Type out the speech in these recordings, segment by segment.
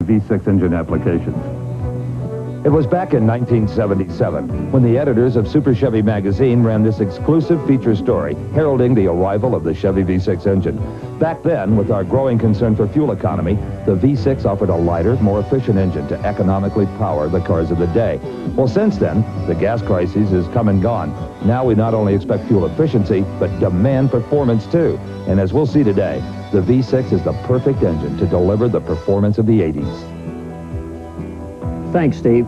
V6 engine applications. It was back in 1977 when the editors of Super Chevy magazine ran this exclusive feature story heralding the arrival of the Chevy V6 engine. Back then, with our growing concern for fuel economy, the V6 offered a lighter, more efficient engine to economically power the cars of the day. Well, since then, the gas crisis has come and gone. Now we not only expect fuel efficiency, but demand performance too. And as we'll see today, the V6 is the perfect engine to deliver the performance of the 80s. Thanks, Steve.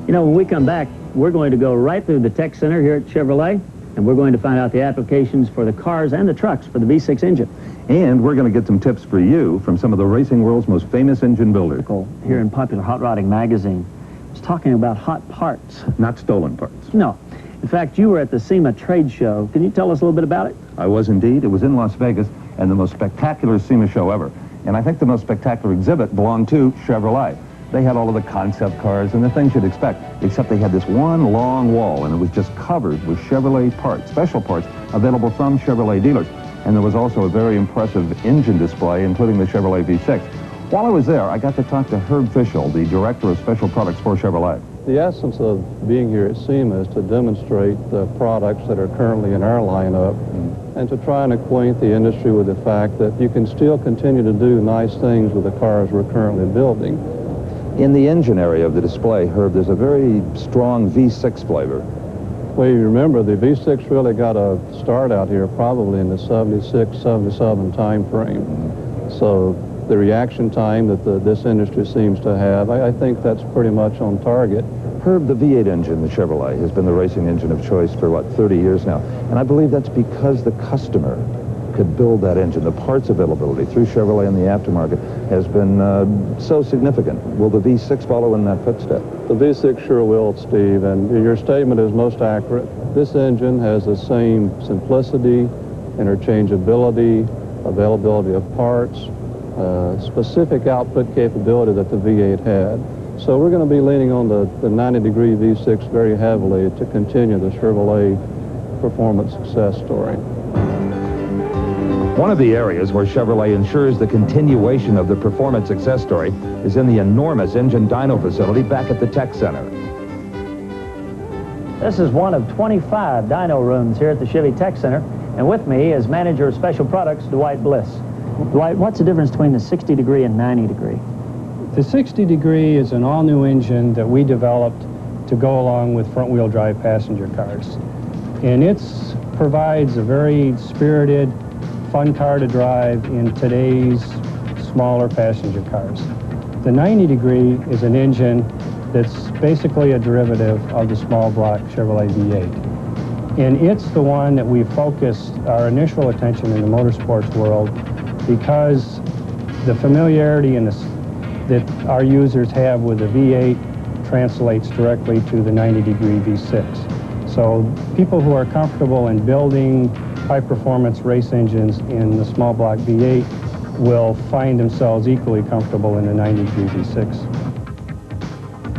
You know, when we come back, we're going to go right through the Tech Center here at Chevrolet, and we're going to find out the applications for the cars and the trucks for the V6 engine. And we're going to get some tips for you from some of the racing world's most famous engine builders. Here in Popular Hot Rodding magazine, it's talking about hot parts. Not stolen parts. No. In fact, you were at the SEMA trade show. Can you tell us a little bit about it? I was indeed. It was in Las Vegas, and the most spectacular SEMA show ever. And I think the most spectacular exhibit belonged to Chevrolet. They had all of the concept cars and the things you'd expect, except they had this one long wall, and it was just covered with Chevrolet parts, special parts, available from Chevrolet dealers. And there was also a very impressive engine display, including the Chevrolet V6. While I was there, I got to talk to Herb Fischel, the director of special products for Chevrolet. The essence of being here at SEMA is to demonstrate the products that are currently in our lineup and to try and acquaint the industry with the fact that you can still continue to do nice things with the cars we're currently building. In the engine area of the display, Herb, there's a very strong V6 flavor. Well, you remember, the V6 really got a start out here probably in the 76, 77 time frame. So the reaction time that this industry seems to have, I think that's pretty much on target. Herb, the V8 engine, the Chevrolet, has been the racing engine of choice for, 30 years now. And I believe that's because the customer could build that engine. The parts availability through Chevrolet in the aftermarket has been so significant. Will the V6 follow in that footstep? The V6 sure will, Steve, and your statement is most accurate. This engine has the same simplicity, interchangeability, availability of parts, specific output capability that the V8 had. So we're going to be leaning on the 90-degree V6 very heavily to continue the Chevrolet performance success story. One of the areas where Chevrolet ensures the continuation of the performance success story is in the enormous engine dyno facility back at the Tech Center. This is one of 25 dyno rooms here at the Chevy Tech Center, and with me is Manager of Special Products, Dwight Bliss. Dwight, what's the difference between the 60-degree and 90-degree? The 60-degree is an all-new engine that we developed to go along with front-wheel drive passenger cars. And it provides a very spirited, fun car to drive in today's smaller passenger cars. The 90-degree is an engine that's basically a derivative of the small block Chevrolet V8. And it's the one that we focused our initial attention in the motorsports world because the familiarity that our users have with the V8 translates directly to the 90-degree V6. So people who are comfortable in building high-performance race engines in the small block V8 will find themselves equally comfortable in the 90-degree V6.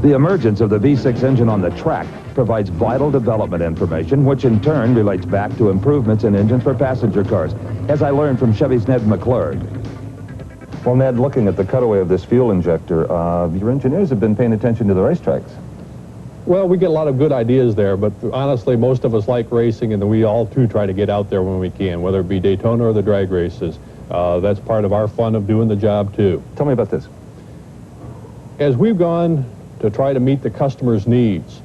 The emergence of the V6 engine on the track provides vital development information, which in turn relates back to improvements in engines for passenger cars, as I learned from Chevy's Ned McClurg. Well, Ned, looking at the cutaway of this fuel injector, your engineers have been paying attention to the racetracks. Well, we get a lot of good ideas there, but honestly, most of us like racing, and we all, too, try to get out there when we can, whether it be Daytona or the drag races. That's part of our fun of doing the job, too. Tell me about this. As we've gone to try to meet the customer's needs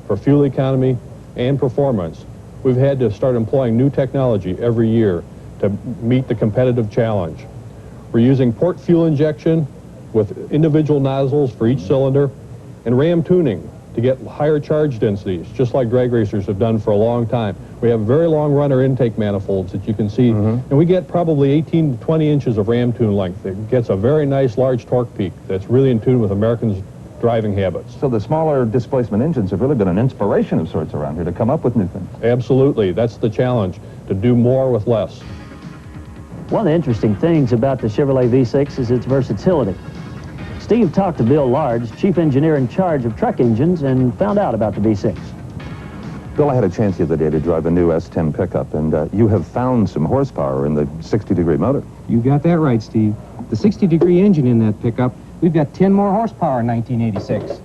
for fuel economy and performance, we've had to start employing new technology every year to meet the competitive challenge. We're using port fuel injection with individual nozzles for each cylinder and ram tuning to get higher charge densities, just like drag racers have done for a long time. We have very long runner intake manifolds that you can see, and we get probably 18 to 20 inches of ram tune length. It gets a very nice large torque peak that's really in tune with Americans' driving habits. So the smaller displacement engines have really been an inspiration of sorts around here to come up with new things. Absolutely. That's the challenge, to do more with less. One of the interesting things about the Chevrolet V6 is its versatility. Steve talked to Bill Large, chief engineer in charge of truck engines, and found out about the V6. Bill, I had a chance the other day to drive a new S10 pickup, and you have found some horsepower in the 60-degree motor. You got that right, Steve. The 60-degree engine in that pickup We've got 10 more horsepower in 1986.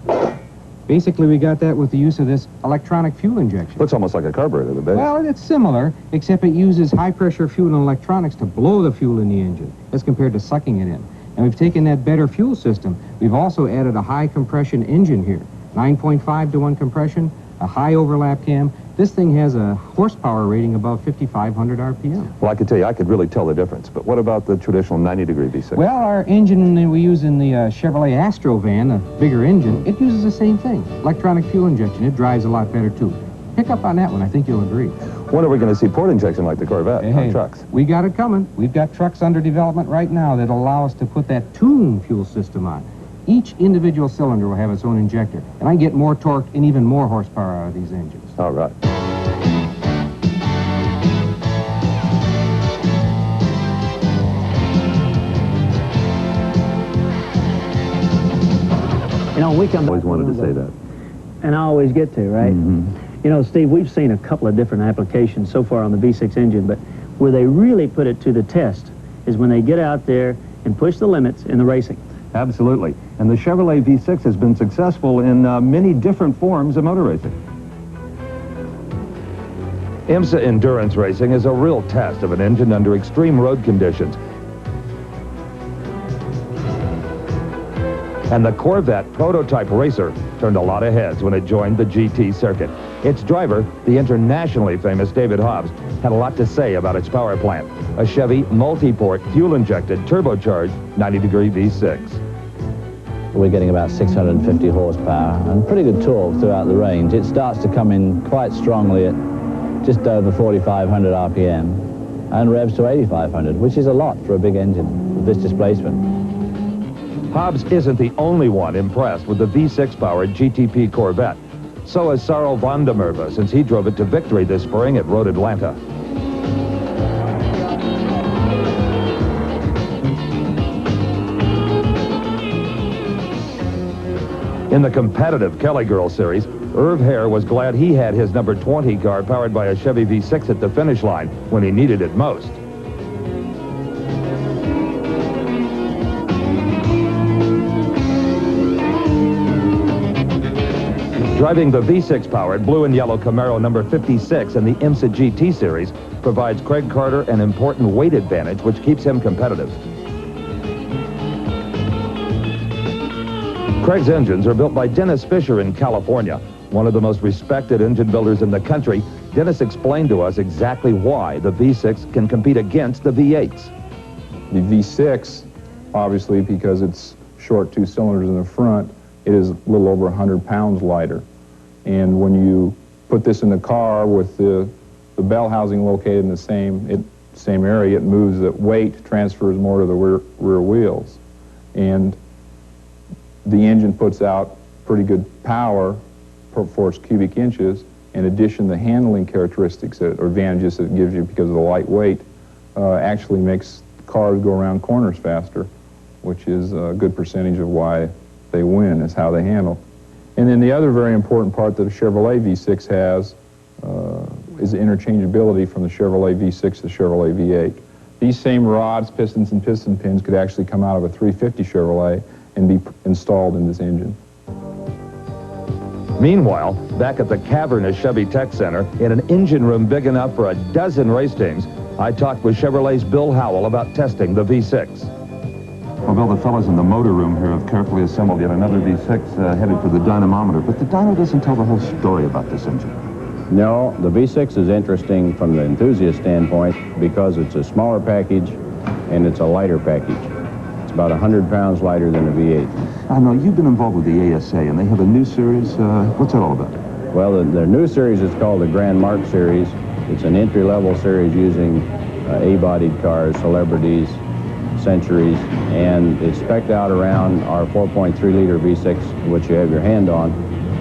Basically, we got that with the use of this electronic fuel injection. Looks almost like a carburetor, the base. Well, it's similar, except it uses high-pressure fuel and electronics to blow the fuel in the engine, as compared to sucking it in. And we've taken that better fuel system. We've also added a high-compression engine here, 9.5 to 1 compression, a high overlap cam. This thing has a horsepower rating above 5,500 RPM. Well, I could tell you, I could really tell the difference. But what about the traditional 90-degree V6? Well, our engine that we use in the Chevrolet Astro van, a bigger engine, it uses the same thing, electronic fuel injection. It drives a lot better, too. Pick up on that one. I think you'll agree. When are we going to see port injection like the Corvette on trucks? We got it coming. We've got trucks under development right now that allow us to put that tune fuel system on. Each individual cylinder will have its own injector, and I get more torque and even more horsepower out of these engines. All right. You know, we come back. Always wanted to say that. And I always get to, right? You know, Steve, we've seen a couple of different applications so far on the V6 engine, but where they really put it to the test is when they get out there and push the limits in the racing. Absolutely. And the Chevrolet V6 has been successful in many different forms of motor racing. IMSA endurance racing is a real test of an engine under extreme road conditions. And the Corvette prototype racer turned a lot of heads when it joined the GT circuit. Its driver, the internationally famous David Hobbs, had a lot to say about its power plant, a Chevy multi-port, fuel-injected, turbocharged 90-degree V6. We're getting about 650 horsepower and pretty good torque throughout the range. It starts to come in quite strongly at just over 4,500 RPM and revs to 8,500, which is a lot for a big engine with this displacement. Hobbs isn't the only one impressed with the V6-powered GTP Corvette. So is Sarl van der Merwe, since he drove it to victory this spring at Road Atlanta. In the competitive Kelly Girl Series, Irv Hare was glad he had his number 20 car powered by a Chevy V6 at the finish line when he needed it most. Driving the V6-powered blue and yellow Camaro number 56 in the IMSA GT Series provides Craig Carter an important weight advantage which keeps him competitive. Craig's engines are built by Dennis Fisher in California, one of the most respected engine builders in the country. Dennis explained to us exactly why the V6 can compete against the V8s. The V6, obviously, because it's short 2 cylinders in the front, it is a little over 100 pounds lighter. And when you put this in the car with the bell housing located in the same area, it moves the weight, transfers more to the rear wheels. And the engine puts out pretty good power for its cubic inches. In addition, the handling characteristics or advantages it gives you because of the light weight actually makes cars go around corners faster, which is a good percentage of why they win, is how they handle. And then the other very important part that a Chevrolet V6 has is the interchangeability from the Chevrolet V6 to the Chevrolet V8. These same rods, pistons, and piston pins could actually come out of a 350 Chevrolet and be installed in this engine. Meanwhile, back at the cavernous Chevy Tech Center, in an engine room big enough for a dozen race teams, I talked with Chevrolet's Bill Howell about testing the V6. Well, Bill, the fellows in the motor room here have carefully assembled yet another V6 headed for the dynamometer, but the dyno doesn't tell the whole story about this engine. No, the V6 is interesting from the enthusiast standpoint because it's a smaller package and it's a lighter package. It's about 100 pounds lighter than a V8. I know you've been involved with the ASA, and they have a new series. What's that all about? Well, their new series is called the Grand Mark Series. It's an entry-level series using A-bodied cars, celebrities, centuries, and it's spec'd out around our 4.3-liter V6, which you have your hand on.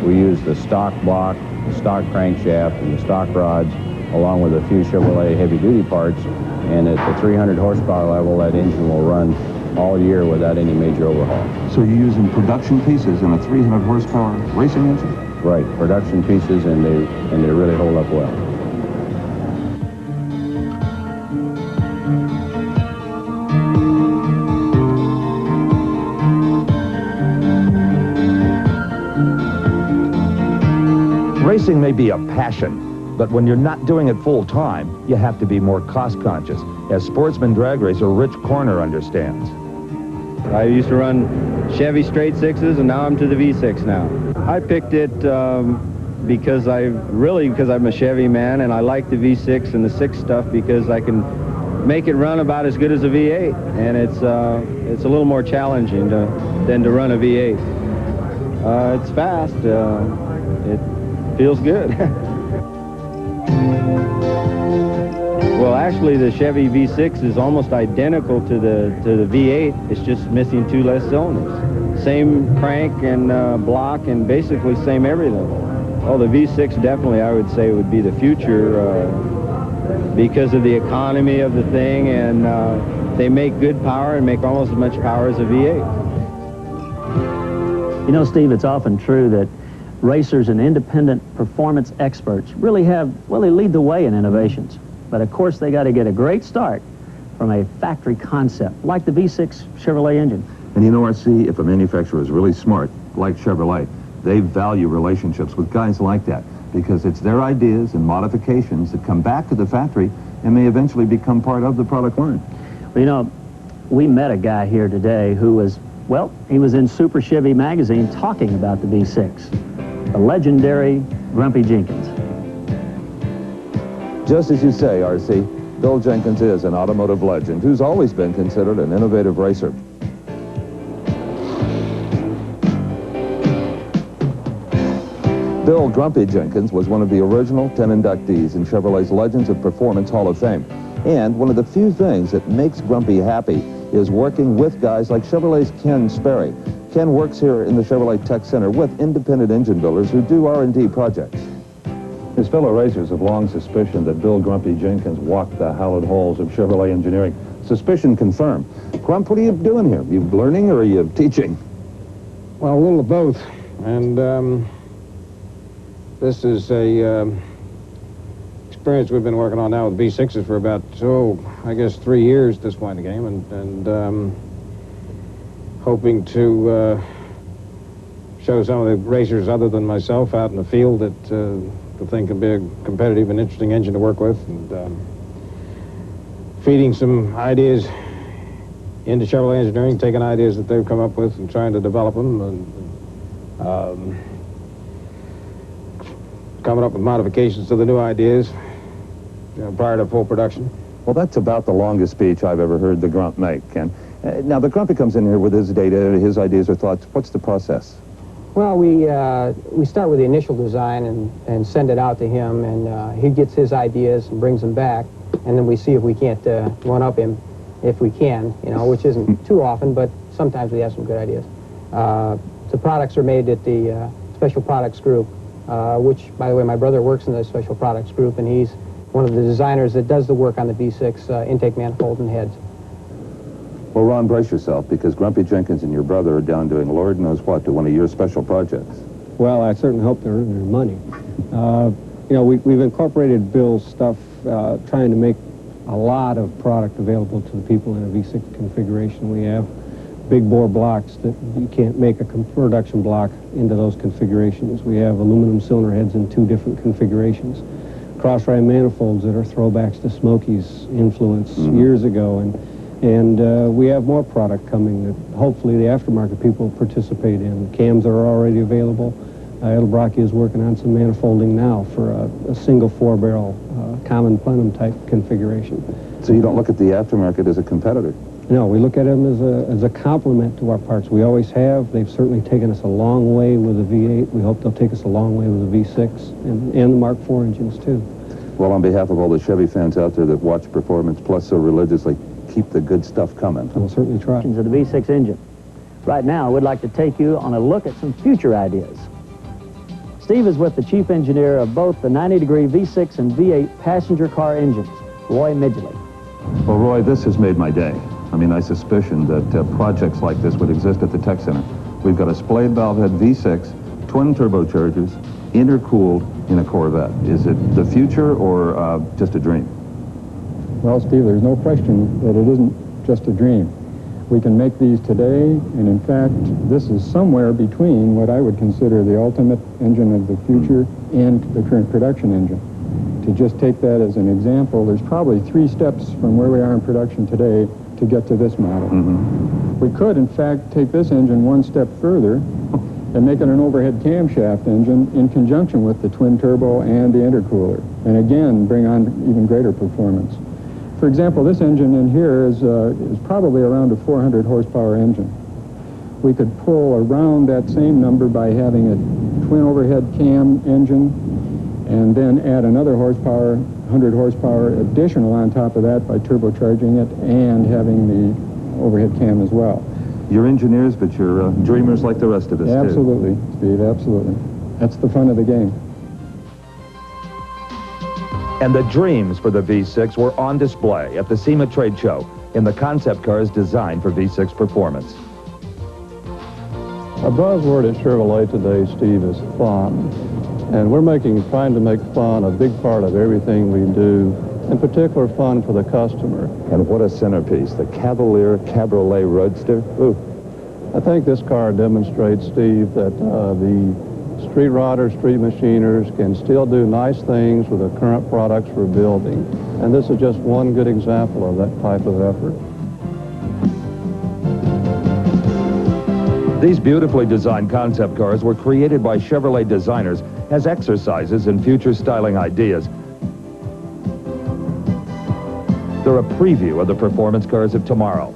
We use the stock block, the stock crankshaft, and the stock rods, along with a few Chevrolet heavy-duty parts, and at the 300 horsepower level, that engine will run all year without any major overhaul. So you're using production pieces in a 300 horsepower racing engine? Right, production pieces, and they really hold up well. Racing may be a passion, but when you're not doing it full time, you have to be more cost conscious, as sportsman drag racer Rich Corner understands. I used to run Chevy straight sixes, and now I'm to the V6 now. I picked it because I'm a Chevy man, and I like the V6 and the 6 stuff because I can make it run about as good as a V8, and it's a little more challenging than to run a V8. It's fast. It feels good. Well, actually, the Chevy V6 is almost identical to the V8. It's just missing 2 less cylinders. Same crank and block, and basically same everything. Oh, the V6 definitely, I would say, would be the future because of the economy of the thing, and they make good power and make almost as much power as a V8. You know, Steve, it's often true that racers and independent performance experts really they lead the way in innovations. But of course, they got to get a great start from a factory concept, like the V6 Chevrolet engine. And you know, RC, if a manufacturer is really smart, like Chevrolet, they value relationships with guys like that, because it's their ideas and modifications that come back to the factory and may eventually become part of the product line. Well, you know, we met a guy here today who was, well, he was in Super Chevy magazine talking about the V6, the legendary Grumpy Jenkins. Just as you say, RC, Bill Jenkins is an automotive legend who's always been considered an innovative racer. Bill Grumpy Jenkins was one of the original 10 inductees in Chevrolet's Legends of Performance Hall of Fame. And one of the few things that makes Grumpy happy is working with guys like Chevrolet's Ken Sperry. Ken works here in the Chevrolet Tech Center with independent engine builders who do R&D projects. His fellow racers have long suspicioned that Bill Grumpy Jenkins walked the hallowed halls of Chevrolet engineering. Suspicion confirmed. Grump, what are you doing here? Are you learning or are you teaching? Well, a little of both. And this is a experience we've been working on now with V6s for about, I guess 3 years at this point in the game, and hoping to show some of the racers other than myself out in the field that the thing can be a competitive and interesting engine to work with, and feeding some ideas into Chevrolet engineering, taking ideas that they've come up with and trying to develop them, and coming up with modifications to the new ideas prior to full production. Well, that's about the longest speech I've ever heard the Grump make, Ken. Now, the Grumpy comes in here with his data, his ideas or thoughts. What's the process? Well, we start with the initial design and send it out to him, and he gets his ideas and brings them back, and then we see if we can't one-up him, if we can, which isn't too often, but sometimes we have some good ideas. The products are made at the Special Products Group, which, by the way, my brother works in the Special Products Group, and he's one of the designers that does the work on the V6 intake manifold and heads. Well, Ron, brace yourself, because Grumpy Jenkins and your brother are down doing Lord knows what to one of your special projects. Well, I certainly hope they're earning their money. We've incorporated Bill's stuff, trying to make a lot of product available to the people in a V6 configuration. We have big bore blocks that you can't make a production block into those configurations. We have aluminum cylinder heads in 2 different configurations. Cross-ram manifolds that are throwbacks to Smokey's influence years ago, and we have more product coming that hopefully the aftermarket people participate in. Cams are already available. Edelbrockie is working on some manifolding now for a single 4-barrel common plenum type configuration. So you don't look at the aftermarket as a competitor? No, we look at them as a complement to our parts. We always have. They've certainly taken us a long way with the V8. We hope they'll take us a long way with the V6 and the Mark IV engines too. Well, on behalf of all the Chevy fans out there that watch Performance Plus so religiously, keep the good stuff coming. We'll certainly try. Of the V6 engine. Right now, we'd like to take you on a look at some future ideas. Steve is with the chief engineer of both the 90-degree V6 and V8 passenger car engines, Roy Midgley. Well, Roy, this has made my day. I mean, I suspicion that projects like this would exist at the Tech Center. We've got a splayed valve head V6, twin turbochargers, intercooled in a Corvette. Is it the future or just a dream? Well, Steve, there's no question that it isn't just a dream. We can make these today, and in fact, this is somewhere between what I would consider the ultimate engine of the future and the current production engine. To just take that as an example, there's probably 3 steps from where we are in production today to get to this model. We could, in fact, take this engine 1 step further and make it an overhead camshaft engine in conjunction with the twin turbo and the intercooler, and again, bring on even greater performance. For example, this engine in here is probably around a 400 horsepower engine. We could pull around that same number by having a twin overhead cam engine and then add another 100 horsepower additional on top of that by turbocharging it and having the overhead cam as well. You're engineers, but you're dreamers like the rest of us, Absolutely, Steve, absolutely. That's the fun of the game. And the dreams for the V6 were on display at the SEMA trade show in the concept cars designed for V6 performance. A buzzword at Chevrolet today, Steve, is fun. And we're trying to make fun a big part of everything we do, in particular fun for the customer. And what a centerpiece, the Cavalier Cabriolet Roadster. Ooh. I think this car demonstrates, Steve, that the street riders, street machiners can still do nice things with the current products we're building. And this is just one good example of that type of effort. These beautifully designed concept cars were created by Chevrolet designers as exercises in future styling ideas. They're a preview of the performance cars of tomorrow.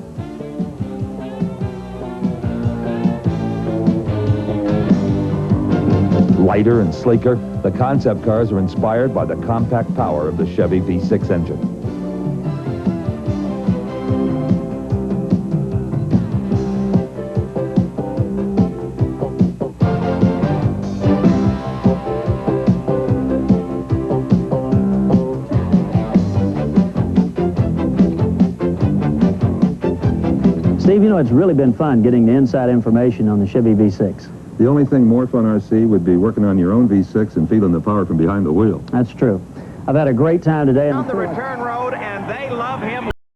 Lighter and sleeker, the concept cars are inspired by the compact power of the Chevy V6 engine. Steve, you know, it's really been fun getting the inside information on the Chevy V6. The only thing more fun, RC, would be working on your own V6 and feeling the power from behind the wheel. That's true. I've had a great time today. On the return road, and they love him.